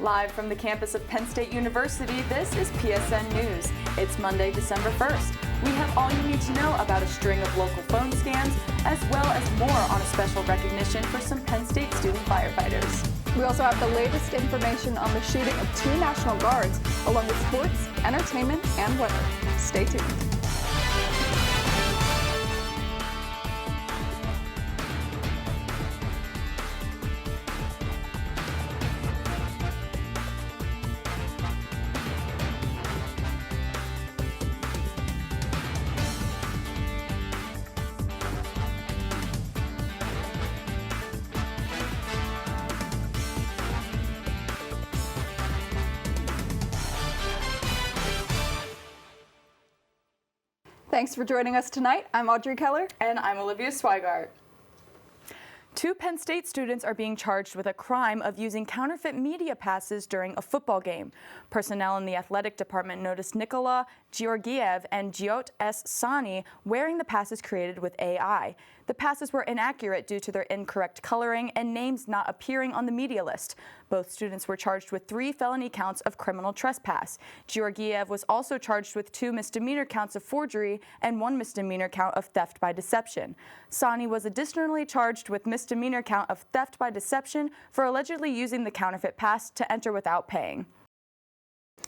Live from the campus of Penn State University, this is PSN News. It's Monday, December 1st. We have all you need to know about a string of local phone scams, as well as more on a special recognition for some Penn State student firefighters. We also have the latest information on the shooting of 2 National Guards, along with sports, entertainment, and weather. Stay tuned. Thanks for joining us tonight. I'm Audrey Keller. And I'm Olivia Sweigart. 2 Penn State students are being charged with a crime of using counterfeit media passes during a football game. Personnel in the athletic department noticed Nikola Georgiev and Giot S. Sani wearing the passes created with AI. The passes were inaccurate due to their incorrect coloring and names not appearing on the media list. Both students were charged with 3 felony counts of criminal trespass. Georgiev was also charged with 2 misdemeanor counts of forgery and 1 misdemeanor count of theft by deception. Sani was additionally charged with misdemeanor count of theft by deception for allegedly using the counterfeit pass to enter without paying.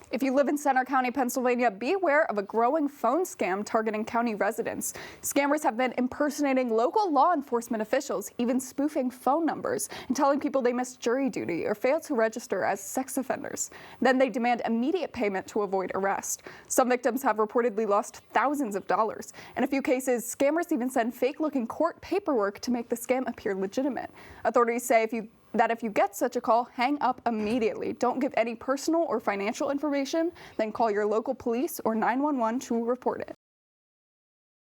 If you live in Center County, Pennsylvania, be aware of a growing phone scam targeting county residents. Scammers have been impersonating local law enforcement officials, even spoofing phone numbers and telling people they missed jury duty or failed to register as sex offenders. Then they demand immediate payment to avoid arrest. Some victims have reportedly lost thousands of dollars. In a few cases, scammers even send fake-looking court paperwork to make the scam appear legitimate. Authorities say if you get such a call, hang up immediately. Don't give any personal or financial information, then call your local police or 911 to report it.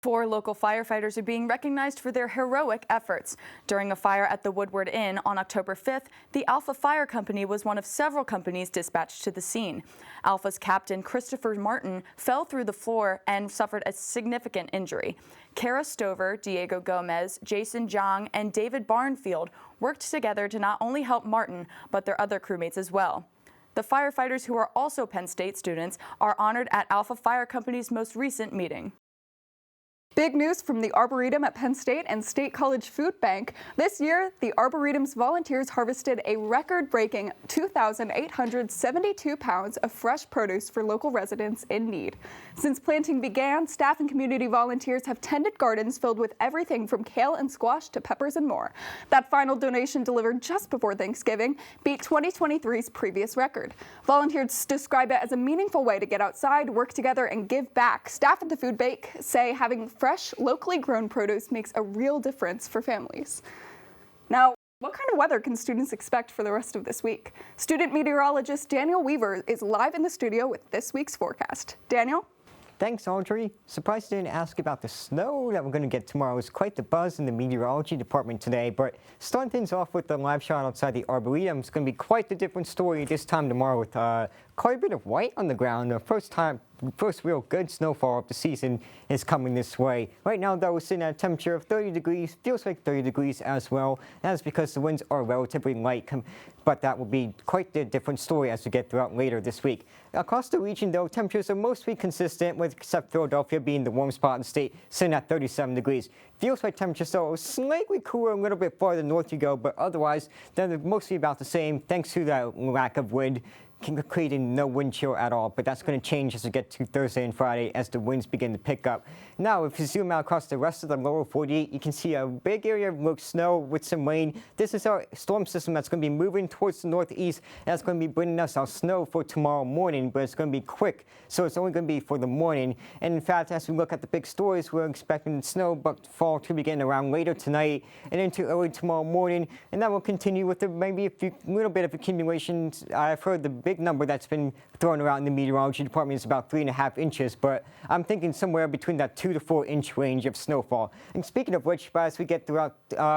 4 local firefighters are being recognized for their heroic efforts. During a fire at the Woodward Inn on October 5th, the Alpha Fire Company was one of several companies dispatched to the scene. Alpha's captain, Christopher Martin, fell through the floor and suffered a significant injury. Kara Stover, Diego Gomez, Jason Jong, and David Barnfield worked together to not only help Martin, but their other crewmates as well. The firefighters, who are also Penn State students, are honored at Alpha Fire Company's most recent meeting. Big news from the Arboretum at Penn State and State College Food Bank. This year, the Arboretum's volunteers harvested a record-breaking 2,872 pounds of fresh produce for local residents in need. Since planting began, staff and community volunteers have tended gardens filled with everything from kale and squash to peppers and more. That final donation, delivered just before Thanksgiving, beat 2023's previous record. Volunteers describe it as a meaningful way to get outside, work together, and give back. Staff at the food bank say having fresh, locally grown produce makes a real difference for families. Now, what kind of weather can students expect for the rest of this week? Student meteorologist Daniel Weaver is live in the studio with this week's forecast. Daniel? Thanks, Audrey. Surprised I didn't ask about the snow that we're going to get tomorrow. It's quite the buzz in the meteorology department today, but starting things off with the live shot outside the Arboretum, it's going to be quite the different story this time tomorrow with quite a bit of white on the ground. The first real good snowfall of the season is coming this way. Right now, though, we're sitting at a temperature of 30 degrees, feels like 30 degrees as well. That's because the winds are relatively light, but that will be quite the different story as we get throughout later this week. Across the region, though, temperatures are mostly consistent, with except Philadelphia being the warm spot in the state, sitting at 37 degrees. Feels like temperatures are slightly cooler a little bit farther north you go, but otherwise, they're mostly about the same thanks to that lack of wind, creating no wind chill at all. But that's going to change as we get to Thursday and Friday as the winds begin to pick up. Now, if you zoom out across the rest of the lower 48, you can see a big area of snow with some rain. This is our storm system that's going to be moving towards the northeast. That's going to be bringing us our snow for tomorrow morning, but it's going to be quick, so it's only going to be for the morning. And in fact, as we look at the big stories, we're expecting snow but fall to begin around later tonight and into early tomorrow morning, and that will continue with maybe a little bit of accumulation. I've heard the big number that's been thrown around in the meteorology department is about 3.5 inches, but I'm thinking somewhere between that 2 to 4 inch range of snowfall. And speaking of which, as we get throughout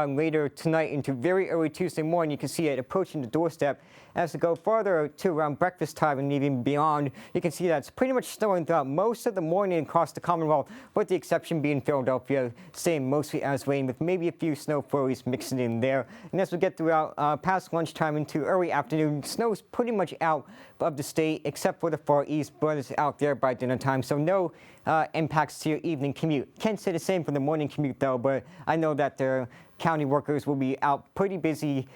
later tonight into very early Tuesday morning, you can see it approaching the doorstep. As we go farther to around breakfast time and even beyond, you can see that it's pretty much snowing throughout most of the morning across the Commonwealth, with the exception being Philadelphia, staying mostly as rain with maybe a few snow flurries mixing in there. And as we get throughout past lunchtime into early afternoon, snow is pretty much out of the state except for the far east, but it's out there by dinner time, so no impacts to your evening commute. Can't say the same for the morning commute though, but I know that the county workers will be out pretty busy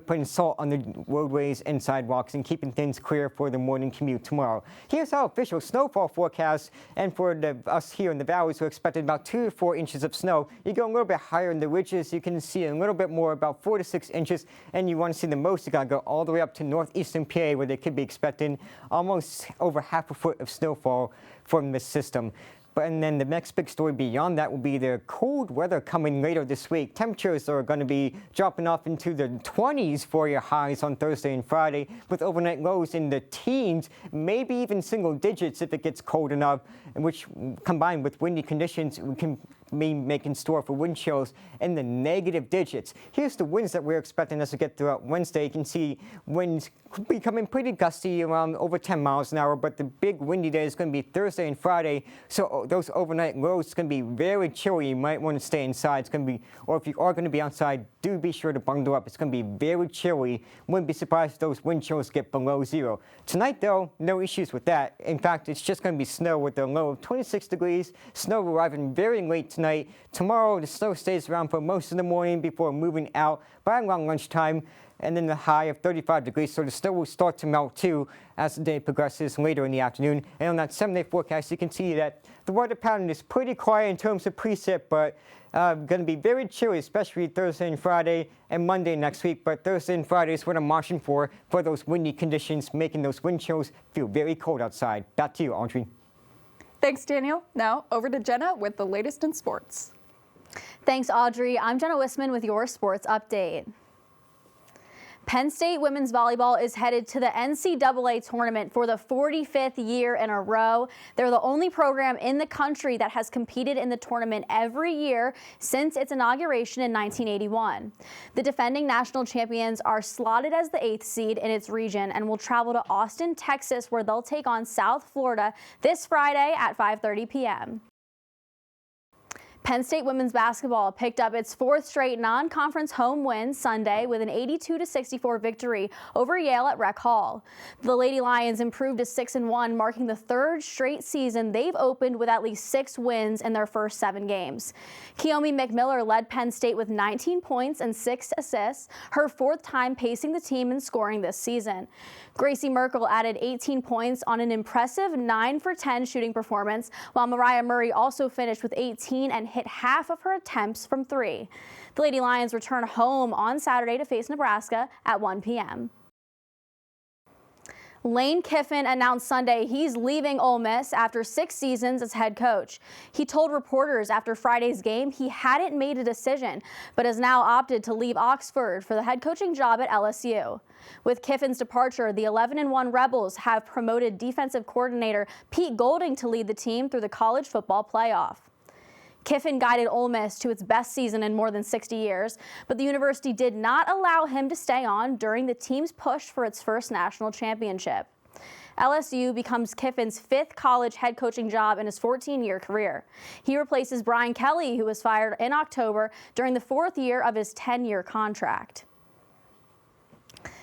putting salt on the roadways and sidewalks and keeping things clear for the morning commute tomorrow. Here's our official snowfall forecast, and for us here in the valleys, we're expecting about 2 to 4 inches of snow. You go a little bit higher in the ridges, you can see a little bit more, about 4 to 6 inches, and you want to see the most, you gotta go all the way up to northeastern PA, where they could be expecting almost over half a foot of snowfall from this system. And then the next big story beyond that will be the cold weather coming later this week. Temperatures are going to be dropping off into the 20s for your highs on Thursday and Friday, with overnight lows in the teens, maybe even single digits if it gets cold enough, which combined with windy conditions can make in store for wind chills in the negative digits. Here's the winds that we're expecting as we get throughout Wednesday. You can see winds becoming pretty gusty, around over 10 miles an hour, but the big windy day is going to be Thursday and Friday, so those overnight lows are going to be very chilly. You might want to stay inside. It's going to be, or if you are going to be outside, do be sure to bundle up. It's going to be very chilly. Wouldn't be surprised if those wind chills get below zero. Tonight, though, no issues with that. In fact, it's just going to be snow with a low of 26 degrees. Snow arriving very late tonight. Tomorrow, the snow stays around for most of the morning before moving out by around lunchtime, and then the high of 35 degrees, so the snow will start to melt too as the day progresses later in the afternoon. And on that 7-day forecast, you can see that the weather pattern is pretty quiet in terms of precip, but going to be very chilly, especially Thursday and Friday and Monday next week. But Thursday and Friday is what I'm watching for those windy conditions, making those wind chills feel very cold outside. Back to you, Audrey. Thanks, Daniel. Now over to Jenna with the latest in sports. Thanks, Audrey. I'm Jenna Wisman with your sports update. Penn State women's volleyball is headed to the NCAA tournament for the 45th year in a row. They're the only program in the country that has competed in the tournament every year since its inauguration in 1981. The defending national champions are slotted as the 8th seed in its region and will travel to Austin, Texas, where they'll take on South Florida this Friday at 5:30 p.m. Penn State women's basketball picked up its 4th straight non-conference home win Sunday with an 82-64 victory over Yale at Rec Hall. The Lady Lions improved to 6-1, marking the 3rd straight season they've opened with at least 6 wins in their first 7 games. Keomi McMiller led Penn State with 19 points and 6 assists, her 4th time pacing the team in scoring this season. Gracie Merkel added 18 points on an impressive 9 for 10 shooting performance, while Mariah Murray also finished with 18 and hit half of her attempts from 3. The Lady Lions return home on Saturday to face Nebraska at 1 p.m. Lane Kiffin announced Sunday he's leaving Ole Miss after 6 seasons as head coach. He told reporters after Friday's game he hadn't made a decision, but has now opted to leave Oxford for the head coaching job at LSU. With Kiffin's departure, the 11-1 Rebels have promoted defensive coordinator Pete Golding to lead the team through the college football playoff. Kiffin guided Ole Miss to its best season in more than 60 years, but the university did not allow him to stay on during the team's push for its first national championship. LSU becomes Kiffin's 5th college head coaching job in his 14-year career. He replaces Brian Kelly, who was fired in October during the 4th year of his 10-year contract.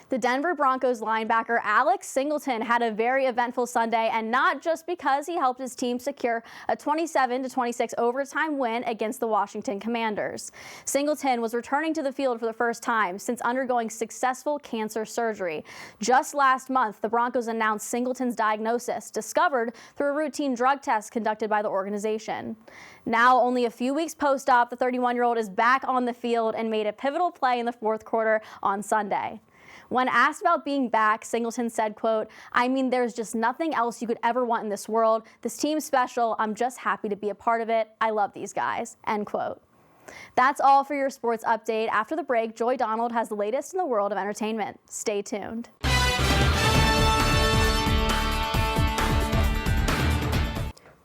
The Denver Broncos linebacker Alex Singleton had a very eventful Sunday, and not just because he helped his team secure a 27-26 overtime win against the Washington Commanders. Singleton was returning to the field for the first time since undergoing successful cancer surgery. Just last month, the Broncos announced Singleton's diagnosis, discovered through a routine drug test conducted by the organization. Now, only a few weeks post-op, the 31-year-old is back on the field and made a pivotal play in the 4th quarter on Sunday. When asked about being back, Singleton said, quote, "I mean, there's just nothing else you could ever want in this world. This team's special. I'm just happy to be a part of it. I love these guys," end quote. That's all for your sports update. After the break, Joy Donald has the latest in the world of entertainment. Stay tuned.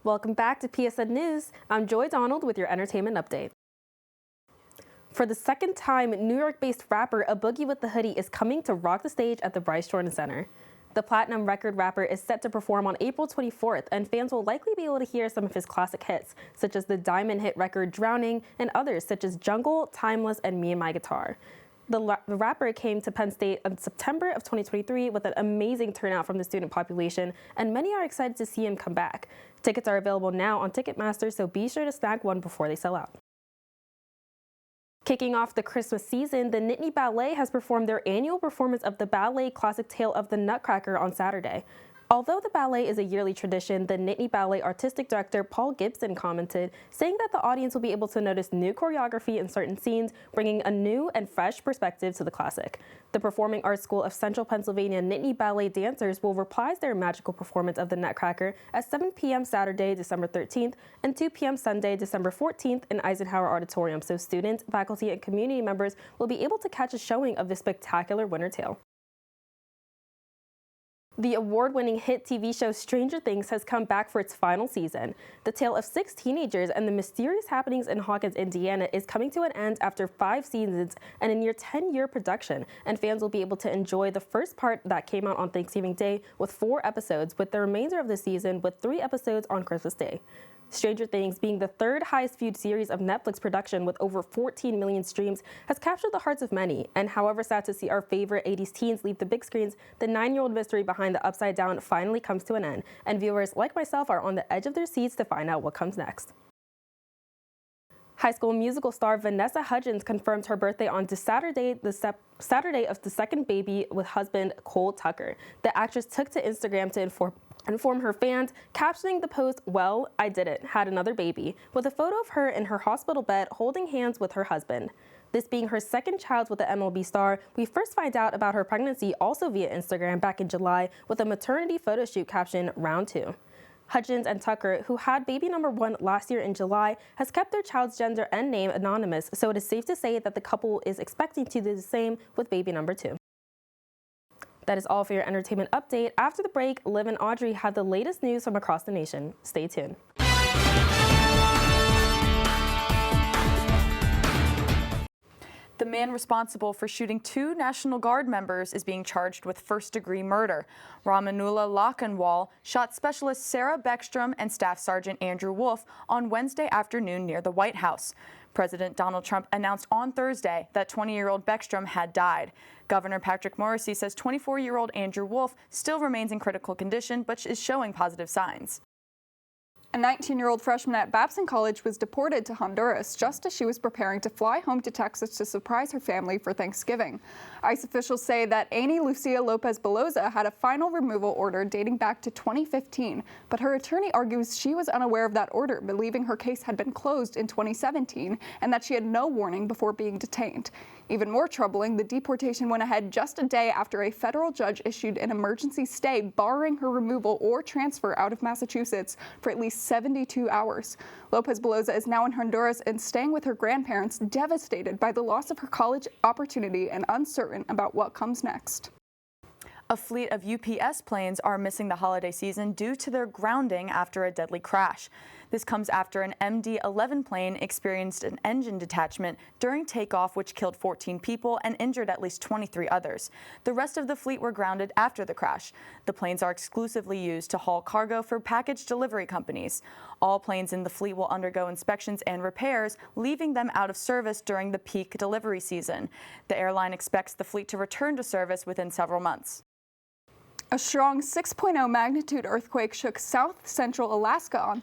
Welcome back to PSN News. I'm Joy Donald with your entertainment update. For the second time, New York-based rapper A Boogie with the Hoodie is coming to rock the stage at the Bryce Jordan Center. The platinum record rapper is set to perform on April 24th, and fans will likely be able to hear some of his classic hits, such as the diamond hit record Drowning, and others such as Jungle, Timeless, and Me and My Guitar. The rapper came to Penn State in September of 2023 with an amazing turnout from the student population, and many are excited to see him come back. Tickets are available now on Ticketmaster, so be sure to snag one before they sell out. Kicking off the Christmas season, the Nittany Ballet has performed their annual performance of the ballet classic Tale of the Nutcracker on Saturday. Although the ballet is a yearly tradition, the Nittany Ballet artistic director Paul Gibson commented, saying that the audience will be able to notice new choreography in certain scenes, bringing a new and fresh perspective to the classic. The Performing Arts School of Central Pennsylvania Nittany Ballet dancers will reprise their magical performance of the Nutcracker at 7 p.m. Saturday, December 13th, and 2 p.m. Sunday, December 14th in Eisenhower Auditorium, so students, faculty, and community members will be able to catch a showing of this spectacular winter tale. The award-winning hit TV show Stranger Things has come back for its final season. The tale of 6 teenagers and the mysterious happenings in Hawkins, Indiana is coming to an end after 5 seasons and a near 10-year production, and fans will be able to enjoy the first part that came out on Thanksgiving Day with 4 episodes, with the remainder of the season with 3 episodes on Christmas Day. Stranger Things, being the 3rd highest viewed series of Netflix production with over 14 million streams, has captured the hearts of many. And however sad to see our favorite 80s teens leave the big screens, the 9-year-old mystery behind the Upside Down finally comes to an end, and viewers like myself are on the edge of their seats to find out what comes next. High School Musical star Vanessa Hudgens confirmed her birthday on Saturday of the second baby with husband Cole Tucker. The actress took to Instagram to inform her fans, captioning the post, "Well, I did it, had another baby," with a photo of her in her hospital bed holding hands with her husband. This being her second child with the MLB star, we first find out about her pregnancy also via Instagram back in July with a maternity photo shoot captioned "Round 2." Hudgens and Tucker, who had baby number 1 last year in July, has kept their child's gender and name anonymous, so it is safe to say that the couple is expecting to do the same with baby number 2. That is all for your entertainment update. After the break, Liv and Audrey have the latest news from across the nation. Stay tuned. The man responsible for shooting 2 National Guard members is being charged with first-degree murder. Ramanula Lockenwall shot Specialist Sarah Beckstrom and Staff Sergeant Andrew Wolf on Wednesday afternoon near the White House. President Donald Trump announced on Thursday that 20-year-old Beckstrom had died. Governor Patrick Morrisey says 24-year-old Andrew Wolf still remains in critical condition but is showing positive signs. A 19-year-old freshman at Babson College was deported to Honduras just as she was preparing to fly home to Texas to surprise her family for Thanksgiving. ICE officials say that Amy Lucia Lopez Beloza had a final removal order dating back to 2015, but her attorney argues she was unaware of that order, believing her case had been closed in 2017 and that she had no warning before being detained. Even more troubling, the deportation went ahead just a day after a federal judge issued an emergency stay barring her removal or transfer out of Massachusetts for at least 72 hours. Lopez Beloza is now in Honduras and staying with her grandparents, devastated by the loss of her college opportunity and uncertain about what comes next. A fleet of UPS planes are missing the holiday season due to their grounding after a deadly crash. This comes after an MD-11 plane experienced an engine detachment during takeoff, which killed 14 people and injured at least 23 others. The rest of the fleet were grounded after the crash. The planes are exclusively used to haul cargo for package delivery companies. All planes in the fleet will undergo inspections and repairs, leaving them out of service during the peak delivery season. The airline expects the fleet to return to service within several months. A strong 6.0 magnitude earthquake shook south-central Alaska on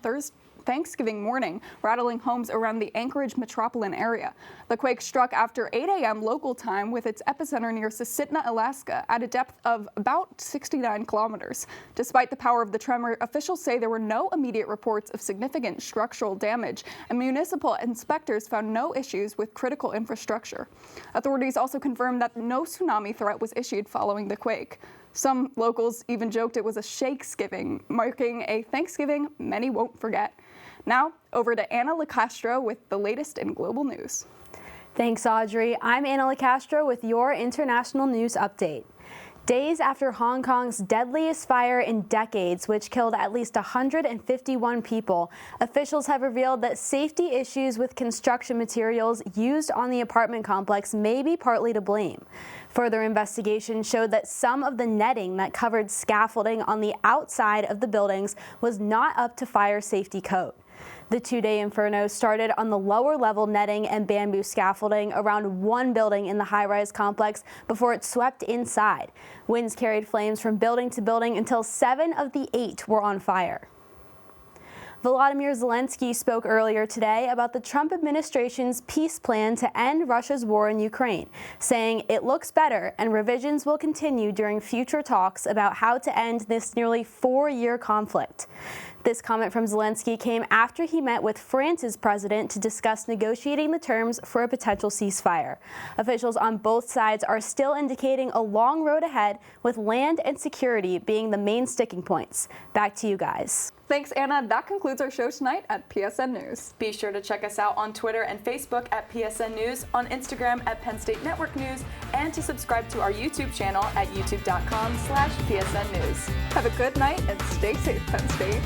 Thanksgiving morning, rattling homes around the Anchorage metropolitan area. The quake struck after 8 a.m. local time with its epicenter near Susitna, Alaska, at a depth of about 69 kilometers. Despite the power of the tremor, officials say there were no immediate reports of significant structural damage, and municipal inspectors found no issues with critical infrastructure. Authorities also confirmed that no tsunami threat was issued following the quake. Some locals even joked it was a Shakesgiving, marking a Thanksgiving many won't forget. Now, over to Anna LaCastro with the latest in global news. Thanks, Audrey. I'm Anna LaCastro with your international news update. Days after Hong Kong's deadliest fire in decades, which killed at least 151 people, officials have revealed that safety issues with construction materials used on the apartment complex may be partly to blame. Further investigation showed that some of the netting that covered scaffolding on the outside of the buildings was not up to fire safety code. The two-day inferno started on the lower level netting and bamboo scaffolding around one building in the high-rise complex before it swept inside. Winds carried flames from building to building until 7 of the 8 were on fire. Volodymyr Zelensky spoke earlier today about the Trump administration's peace plan to end Russia's war in Ukraine, saying it looks better and revisions will continue during future talks about how to end this nearly 4-year conflict. This comment from Zelensky came after he met with France's president to discuss negotiating the terms for a potential ceasefire. Officials on both sides are still indicating a long road ahead, with land and security being the main sticking points. Back to you guys. Thanks, Anna. That concludes our show tonight at PSN News. Be sure to check us out on Twitter and Facebook at PSN News, on Instagram at Penn State Network News, and to subscribe to our YouTube channel at youtube.com/PSN News. Have a good night and stay safe, Penn State.